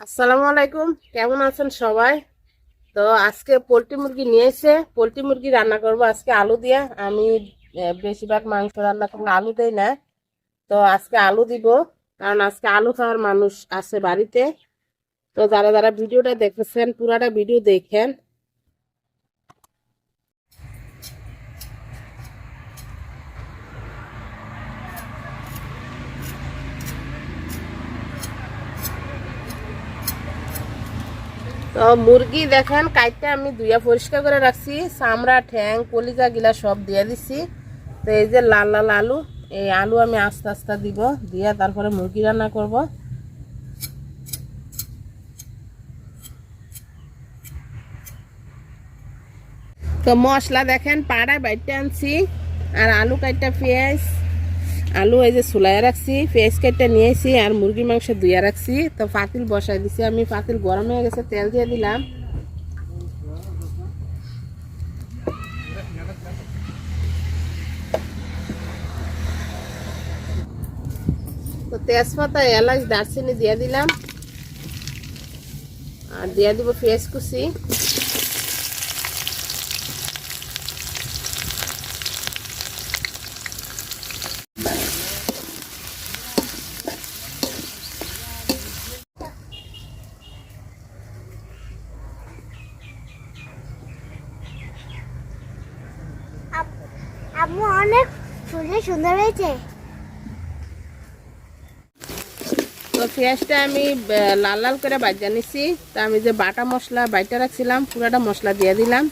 আসসালামু আলাইকুম, কেমন আছেন সবাই? তো আজকে পোলট্রি মুরগি নিয়ে এসে পোলট্রি মুরগি রান্না করব আজকে আলু দিয়ে। আমি বেশিরভাগ মাংস রান্না করলে আলু দেই না, তো আজকে আলু দিব। কারণ আজকে আলু খাওয়ার মানুষ আছে বাড়িতে। তো যারা যারা ভিডিওটা দেখেছেন পুরাটা ভিডিও দেখেন। তো মুরগি দেখেন কাইটটা আমি ধুইয়া পরিষ্কার করে রাখছি, চামড়া ঠ্যাং কলিজা গিলা সব দিয়ে দিছি। তো এই যে লাল লাল আলু, এই আলু আমি আস্তে আস্তে দিব, দিয়ে তারপরে মুরগি রান্না করব। তো মশলা দেখেন পাড়ায় বাইটে আনছি, আর আলু কাইটটা পেঁয়াজ আলু এই যে চুলায় রাখছি, পেঁয়াজ কাইটটা নিয়েছি, আর মুরগির মাংস ধুইয়া রাখছি। তো পাতিল বসাই দিছি আমি, পাতিল গরম হয়ে গেছে, তেল দিয়ে দিলাম। তো তেজপাতা এলাচ দারচিনি দিয়ে দিলাম, আর দিয়ে দিব পেঁয়াজ কুচি। আম্মু অনেক সুন্দর সুন্দর হয়েছে। তো পেঁয়াজটা আমি লাল লাল করে ভাজা নিছি। তো আমি যে বাটা মশলা বাইটা রাখছিলাম পুরাটা মশলা দিয়ে দিলাম,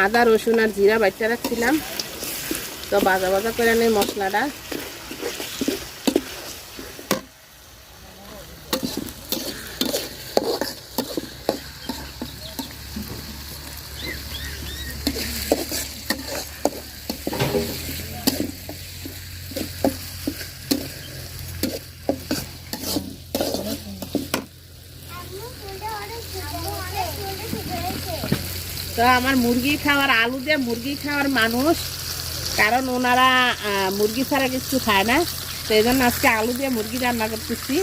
আদা রসুন আর জিরা বাইটা রাখছিলাম। তো ভাজা ভাজা করে নিই মশলাটা। তো আমার মুরগি খাওয়ার আলু দিয়ে মুরগি খাওয়ার মানুষ, কারণ ওনারা মুরগি ছাড়া কিছু খায় না। তো এই জন্য আজকে আলু দিয়ে মুরগি রান্না করতেছি।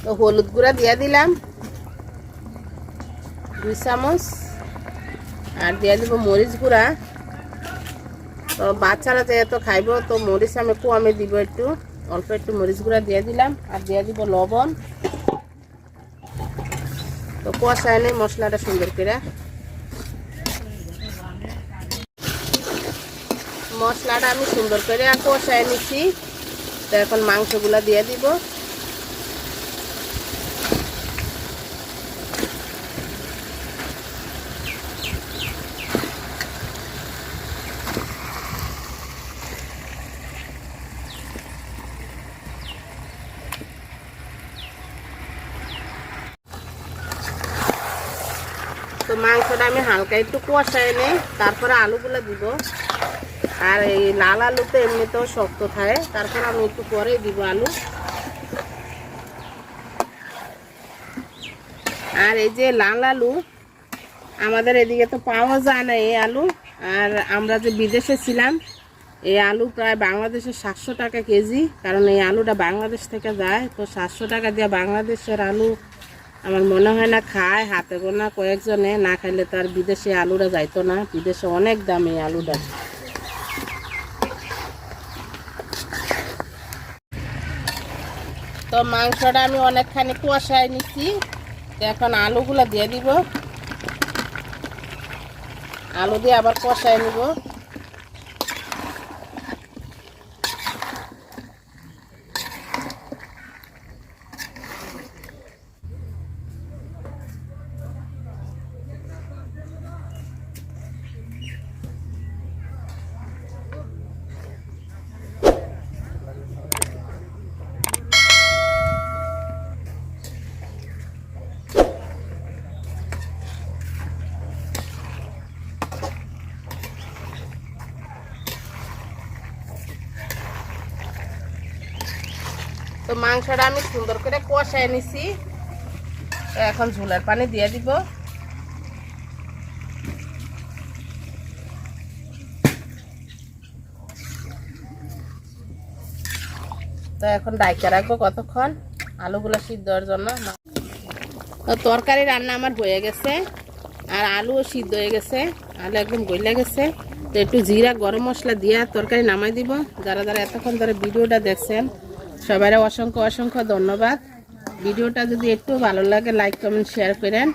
তো হলুদ গুঁড়া দিয়ে দিলাম 2 চামচ, আর দিয়ে দিব মরিচ গুঁড়া। তো বাচ্চারা যেহেতু খাইব, তো মরিচ আমি কমে দিব, একটু অল্প একটু মরিচ গুঁড়া দিয়ে দিলাম, আর দিয়ে দিব লবণ। তো কষায় নেই মশলাটা সুন্দর করে। মশলাটা আমি সুন্দর করে কষায় নিচ্ছি। তো এখন মাংসগুলা দিয়ে দিব। তো মাংসটা আমি হালকা একটু কষায় নেই, তারপরে আলুগুলো দিব। আর এই লাল আলু তো এমনিতেও শক্ত থাকে, তারপর আমি একটু পরে দিব আলু। আর এই যে লাল আলু আমাদের এদিকে তো পাওয়া যায় না এই আলু। আর আমরা যে বিদেশে ছিলাম, এই আলু প্রায় বাংলাদেশে 700 টাকা কেজি, কারণ এই আলুটা বাংলাদেশ থেকে যায়। তো 700 টাকা দিয়ে বাংলাদেশের আলু আমার মনে হয় না খায়, হাতে গোনা কয়েকজনে, না খাইলে তো আর বিদেশে আলুটা যাইতো না। বিদেশে অনেক দাম এই আলুটা। তো মাংসটা আমি অনেকখানি কষায় নিচ্ছি। এখন আলুগুলো দিয়ে দিব, আলু দিয়ে আবার কষায় নিব। তো মাংসটা আমি সুন্দর করে কষায় নিছি। তো এখন ঝোলের পানি দিয়ে দিব। তো এখন ডাইকা রাখবো কতক্ষণ। আলুগুলো সিদ্ধ হওয়ার জন্য। তো তরকারি রান্না আমার হয়ে গেছে, আর আলুও সিদ্ধ হয়ে গেছে, আলু একদম গলে গেছে। তো একটু জিরা গরম মশলা দিয়ে তরকারি নামাই দিব। যারা যারা এতক্ষণ ধরে ভিডিওটা দেখছেন সবাই অসংখ্য অসংখ্য ধন্যবাদ। ভিডিওটা যদি একটু ভালো লাগে লাইক কমেন্ট শেয়ার করেন।